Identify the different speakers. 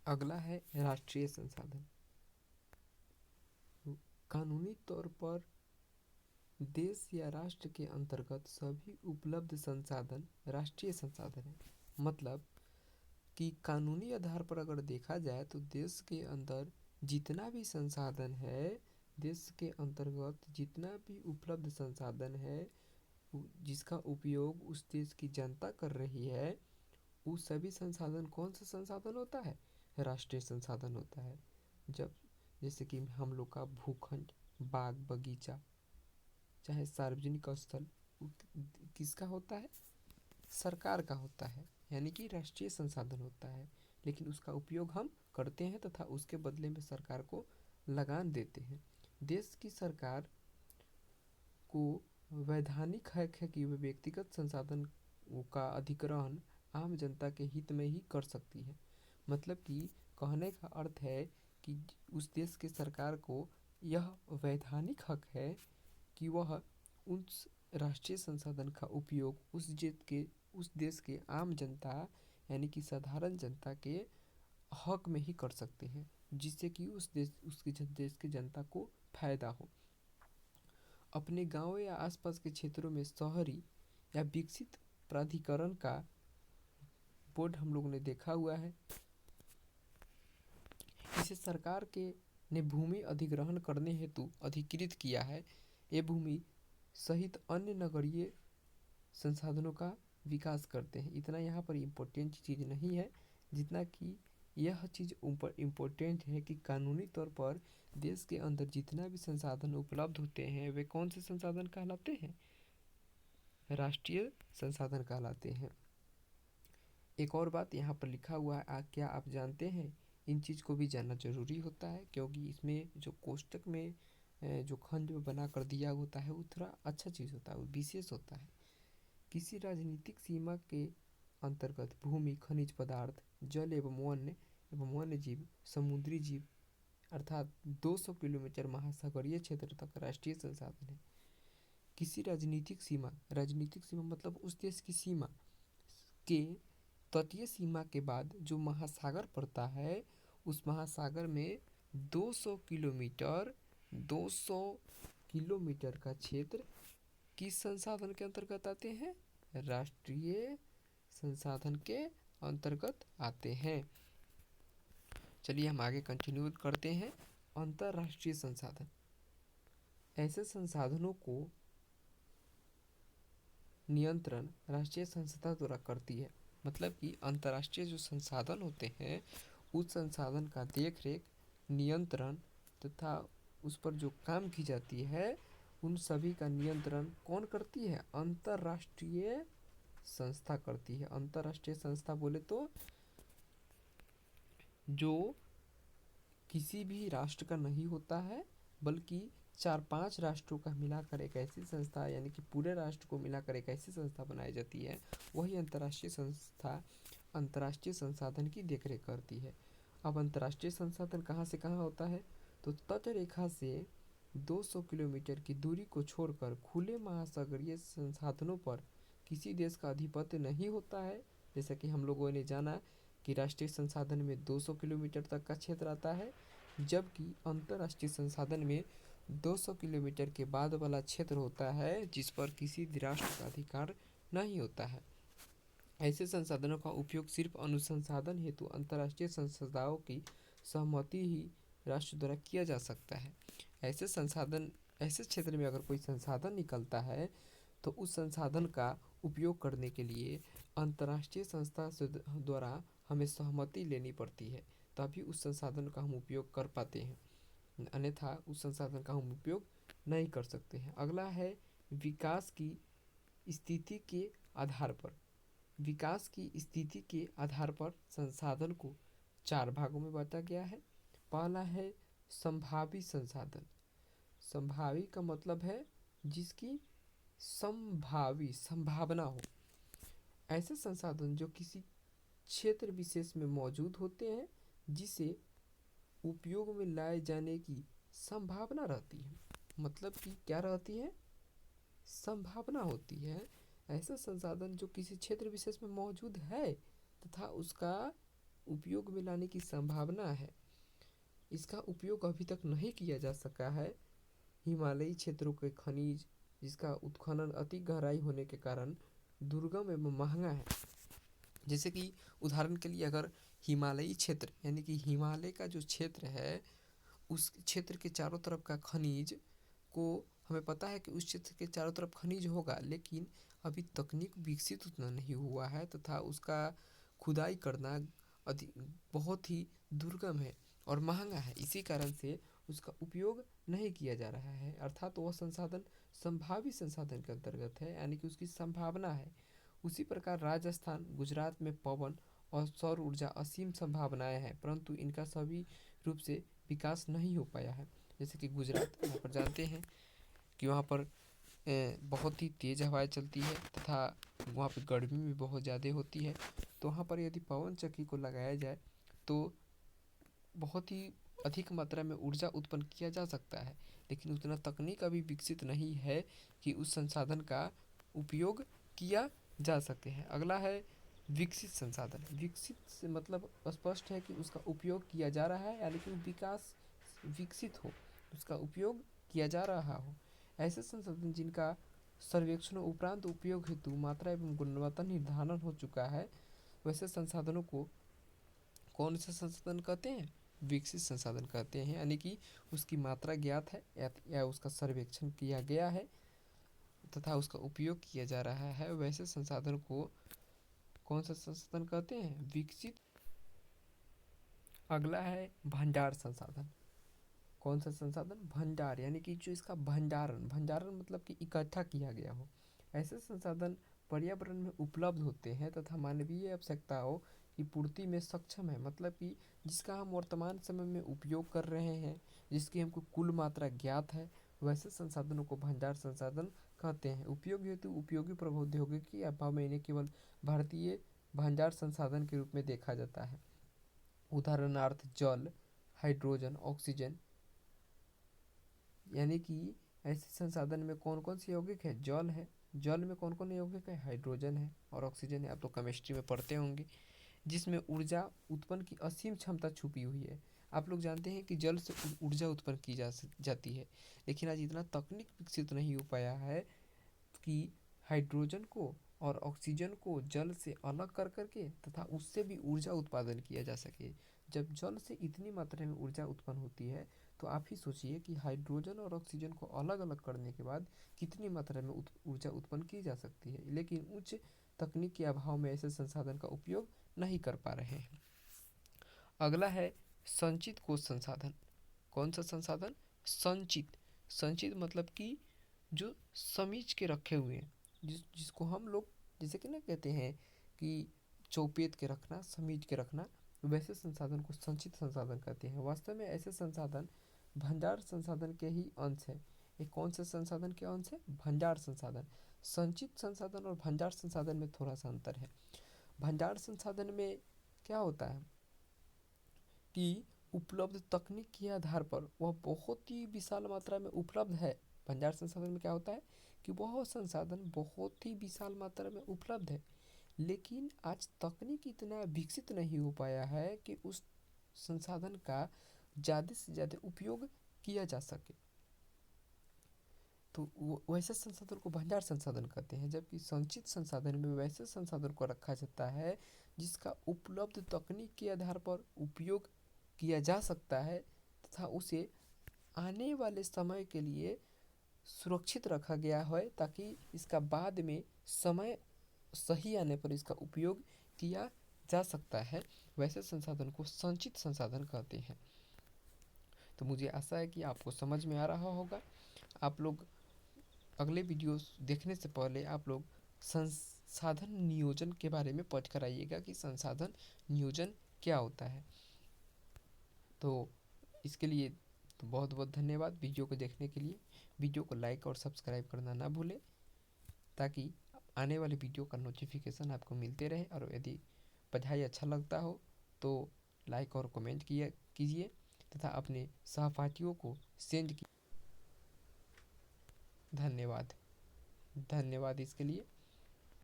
Speaker 1: अगला है राष्ट्रीय संसाधन। कानूनी तौर पर देश या राष्ट्र के अंतर्गत सभी उपलब्ध संसाधन राष्ट्रीय संसाधन है। मतलब कि कानूनी आधार पर अगर देखा जाए तो देश के अंदर जितना भी संसाधन है, देश के अंतर्गत जितना भी उपलब्ध संसाधन है जिसका उपयोग उस देश की जनता कर रही है, वो सभी संसाधन कौन सा संसाधन होता है? राष्ट्रीय संसाधन होता है। जब जैसे कि हम लोग का भूखंड, बाग बगीचा, चाहे सार्वजनिक स्थल किसका होता है? सरकार का होता है, यानी कि राष्ट्रीय संसाधन होता है। लेकिन उसका उपयोग हम करते हैं तथा उसके बदले में सरकार को लगान देते हैं। देश की सरकार को वैधानिक हक है कि वह व्यक्तिगत संसाधन का अधिग्रहण आम जनता के हित में ही कर सकती है। मतलब कि कहने का अर्थ है कि उस देश के सरकार को यह वैधानिक हक है कि वह उस राष्ट्रीय संसाधन का उपयोग उस देश के आम जनता यानी कि साधारण जनता के हक में ही कर सकते हैं, जिससे कि उसके देश की जनता को फायदा हो। अपने गांव या आसपास के क्षेत्रों में शहरी या विकसित प्राधिकरण का बोर्ड हम लोगों ने देखा हुआ है। इसे सरकार के ने भूमि अधिग्रहण करने हेतु अधिकृत किया है। ये भूमि सहित अन्य नगरीय संसाधनों का विकास करते हैं। इतना यहाँ पर इम्पोर्टेंट चीज़ नहीं है जितना कि यह चीज़ ऊपर इम्पोर्टेंट है कि कानूनी तौर पर देश के अंदर जितना भी संसाधन उपलब्ध होते हैं वे कौन से संसाधन कहलाते हैं? राष्ट्रीय संसाधन कहलाते हैं। एक और बात यहाँ पर लिखा हुआ है, क्या आप जानते हैं? इन चीज़ को भी जानना जरूरी होता है, क्योंकि इसमें जो कोष्टक में जो खंड में बना कर दिया होता है वो थोड़ा अच्छा चीज़ होता है, वो विशेष होता है। किसी राजनीतिक सीमा के अंतर्गत भूमि, खनिज पदार्थ, जल एवं वन्य जीव, समुद्री जीव अर्थात 200 किलोमीटर महासागरीय क्षेत्र तक राष्ट्रीय संसाधन है। किसी राजनीतिक सीमा मतलब उस देश की सीमा के तटीय सीमा के बाद जो महासागर पड़ता है, उस महासागर में 200 किलोमीटर का क्षेत्र किस संसाधन के अंतर्गत आते हैं? राष्ट्रीय संसाधन के अंतर्गत आते हैं। चलिए हम आगे कंटिन्यू करते हैं। अंतर्राष्ट्रीय संसाधन ऐसे संसाधनों को नियंत्रण राष्ट्रीय संस्था द्वारा करती है। मतलब कि अंतर्राष्ट्रीय जो संसाधन होते हैं उस संसाधन का देख रेख, नियंत्रण तथा उस पर जो काम की जाती है उन सभी का नियंत्रण कौन करती है? अंतर्राष्ट्रीय संस्था करती है। अंतर्राष्ट्रीय संस्था बोले तो जो किसी भी राष्ट्र का नहीं होता है, बल्कि 4-5 राष्ट्रों का मिलाकर एक ऐसी संस्था, यानी कि पूरे राष्ट्र को मिलाकर एक ऐसी संस्था बनाई जाती है, वही अंतर्राष्ट्रीय संस्था अंतर्राष्ट्रीय संसाधन की देखरेख करती है। अब अंतर्राष्ट्रीय संसाधन कहाँ से कहाँ होता है? तो तट रेखा से 200 किलोमीटर की दूरी को छोड़कर खुले महासागरीय संसाधनों पर किसी देश का अधिपत्य नहीं होता है। जैसा कि हम लोगों ने जाना कि राष्ट्रीय संसाधन में 200 किलोमीटर तक का क्षेत्र आता है, जबकि अंतर्राष्ट्रीय संसाधन में 200 किलोमीटर के बाद वाला क्षेत्र होता है जिस पर किसी भी राष्ट्र का अधिकार नहीं होता है। ऐसे संसाधनों का उपयोग सिर्फ अनुसंधान हेतु अंतर्राष्ट्रीय संस्थाओं की सहमति ही राष्ट्र द्वारा किया जा सकता है। ऐसे क्षेत्र में अगर कोई संसाधन निकलता है तो उस संसाधन का उपयोग करने के लिए अंतर्राष्ट्रीय संस्था से द्वारा हमें सहमति लेनी पड़ती है, तभी उस संसाधन का हम उपयोग कर पाते हैं, अन्यथा उस संसाधन का हम उपयोग नहीं कर सकते हैं। अगला है विकास की स्थिति के आधार पर। विकास की स्थिति के आधार पर संसाधन को 4 भागों में बांटा गया है। पहला है संभावी संसाधन। संभावी का मतलब है जिसकी संभावना हो। ऐसे संसाधन जो किसी क्षेत्र विशेष में मौजूद होते हैं जिसे उपयोग में लाए जाने की संभावना रहती है। मतलब कि क्या रहती है? संभावना होती है। ऐसा संसाधन जो किसी क्षेत्र विशेष में मौजूद है तथा उसका उपयोग में लाने की संभावना है, इसका उपयोग अभी तक नहीं किया जा सका है। हिमालयी क्षेत्रों के खनिज जिसका उत्खनन अति गहराई होने के कारण दुर्गम एवं महंगा है। जैसे कि उदाहरण के लिए अगर हिमालयी क्षेत्र यानी कि हिमालय का जो क्षेत्र है उस क्षेत्र के चारों तरफ का खनिज को हमें पता है कि उस क्षेत्र के चारों तरफ खनिज होगा, लेकिन अभी तकनीक विकसित उतना नहीं हुआ है तथा उसका खुदाई करना बहुत ही दुर्गम है और महंगा है। इसी कारण से उसका उपयोग नहीं किया जा रहा है, अर्थात वह संसाधन संभावित संसाधन के अंतर्गत है, यानी कि उसकी संभावना है। उसी प्रकार राजस्थान, गुजरात में पवन और सौर ऊर्जा असीम संभावनाएं हैं, परंतु इनका सभी रूप से विकास नहीं हो पाया है। जैसे कि गुजरात यहाँ पर जानते हैं कि वहाँ पर बहुत ही तेज़ हवाएं चलती है तथा वहाँ पर गर्मी भी बहुत ज़्यादा होती है। तो वहाँ पर यदि पवन चक्की को लगाया जाए तो बहुत ही अधिक मात्रा में ऊर्जा उत्पन्न किया जा सकता है, लेकिन उतना तकनीक अभी विकसित नहीं है कि उस संसाधन का उपयोग किया जा सके है। अगला है विकसित संसाधन। विकसित से मतलब स्पष्ट है कि उसका उपयोग किया जा रहा है, यानी कि विकास विकसित हो, उसका उपयोग किया जा रहा हो। ऐसे संसाधन जिनका सर्वेक्षण उपरांत उपयोग हेतु मात्रा एवं गुणवत्ता निर्धारण हो चुका है, वैसे संसाधनों को कौन से संसाधन कहते हैं? विकसित संसाधन कहते हैं, यानी कि उसकी मात्रा ज्ञात है या उसका सर्वेक्षण किया गया है तथा उसका उपयोग किया जा रहा है, वैसे संसाधन को कौन सा संसाधन कहते हैं? विकसित। अगला है भंडार संसाधन। कौन सा संसाधन? भंडार, यानी कि जो इसका भंडारण मतलब कि इकट्ठा किया गया हो। ऐसे संसाधन पर्यावरण में उपलब्ध होते हैं तथा मानवीय आवश्यकताओं की पूर्ति में सक्षम है, मतलब कि जिसका हम वर्तमान समय में उपयोग कर रहे हैं, जिसकी हमको कुल मात्रा ज्ञात है, वैसे संसाधनों को भंडार संसाधन कहते हैं। उपयोग हेतु उपयोगी प्रौद्योगिकी के अभाव में इन्हें केवल भारतीय भंडार संसाधन के रूप में देखा जाता है। उदाहरणार्थ जल, हाइड्रोजन, ऑक्सीजन, यानी कि ऐसे संसाधन में कौन कौन से यौगिक है? जल है, जल में कौन कौन यौगिक है? हाइड्रोजन है और ऑक्सीजन है, आप तो केमिस्ट्री में पढ़ते होंगे, जिसमें ऊर्जा उत्पन्न की असीम क्षमता छुपी हुई है। आप लोग जानते हैं कि जल से ऊर्जा उत्पन्न की जाती है, लेकिन आज इतना तकनीक विकसित नहीं हो पाया है कि हाइड्रोजन को और ऑक्सीजन को जल से अलग कर करके तथा उससे भी ऊर्जा उत्पादन किया जा सके। जब जल से इतनी मात्रा में ऊर्जा उत्पन्न होती है तो आप ही सोचिए कि हाइड्रोजन और ऑक्सीजन को अलग अलग करने के बाद कितनी मात्रा में ऊर्जा उत्पन्न की जा सकती है, लेकिन उच्च तकनीक के अभाव में ऐसे संसाधन का उपयोग नहीं कर पा रहे हैं। अगला है संचित कोश संसाधन। कौन सा संसाधन? संचित। संचित मतलब कि जो समीच के रखे हुए हैं, जिसको हम लोग जैसे कि ना कहते हैं कि चौपेट के रखना, समीच के रखना, वैसे संसाधन को संचित संसाधन कहते हैं। वास्तव में ऐसे संसाधन भंडार संसाधन के ही अंश है। ये कौन से संसाधन के अंश है? भंडार संसाधन। संचित संसाधन और भंडार संसाधन में थोड़ा सा अंतर है। भंडार संसाधन में क्या होता है कि उपलब्ध तकनीक के आधार पर वह बहुत ही विशाल मात्रा में उपलब्ध है। भंडार संसाधन में क्या होता है कि वह संसाधन बहुत ही विशाल मात्रा में उपलब्ध है, लेकिन आज तकनीक इतना विकसित नहीं हो पाया है कि उस संसाधन का ज़्यादा से ज़्यादा उपयोग किया जा सके। तो वैसे संसाधन को भंडार संसाधन कहते हैं, जबकि संचित संसाधन में वैसे संसाधन को रखा जाता है जिसका उपलब्ध तकनीक के आधार पर उपयोग किया जा सकता है तथा उसे आने वाले समय के लिए सुरक्षित रखा गया है, ताकि इसका बाद में समय सही आने पर इसका उपयोग किया जा सकता है। वैसे संसाधन को संचित संसाधन कहते हैं। तो मुझे आशा है कि आपको समझ में आ रहा होगा। आप लोग अगले वीडियोस देखने से पहले आप लोग संसाधन नियोजन के बारे में पढ़ कर आइएगा कि संसाधन नियोजन क्या होता है। तो इसके लिए तो बहुत बहुत धन्यवाद वीडियो को देखने के लिए। वीडियो को लाइक और सब्सक्राइब करना ना भूलें, ताकि आने वाले वीडियो का नोटिफिकेशन आपको मिलते रहे। और यदि पढ़ाई अच्छा लगता हो तो लाइक और कमेंट कीजिए तथा अपने सहपाठियों को सेंड कीजिए। धन्यवाद इसके लिए।